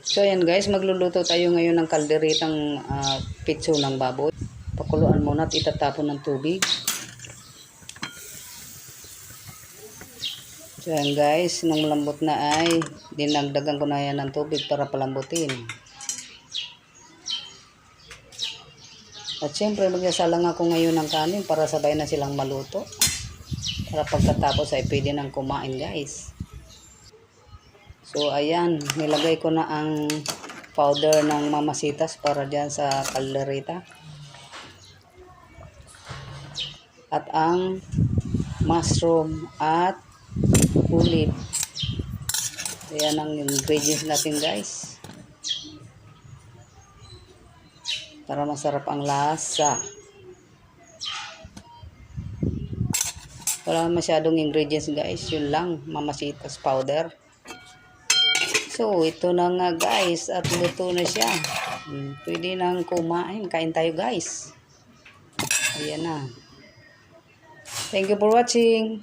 So ayan guys, magluluto tayo ngayon ng kalderitang pitso ng baboy. Pakuluan muna at itatapon ng tubig. So ayan guys, nung malambot na ay dinagdagan ko na yan ng tubig para palambutin. At syempre magsasalang ako ngayon ng kanin para sabay na silang maluto. Para pagkatapos ay pwede nang kumain guys. So ayan, nilagay ko na ang powder ng mamasitas para dyan sa kalderita. At ang mushroom at olive. Ayan ang ingredients natin guys. Para masarap ang lasa. Wala masyadong ingredients guys. Yun lang, mamasitas powder. So, ito na nga guys. At luto na siya. Pwede nang kumain. Kain tayo guys. Ayan na. Thank you for watching.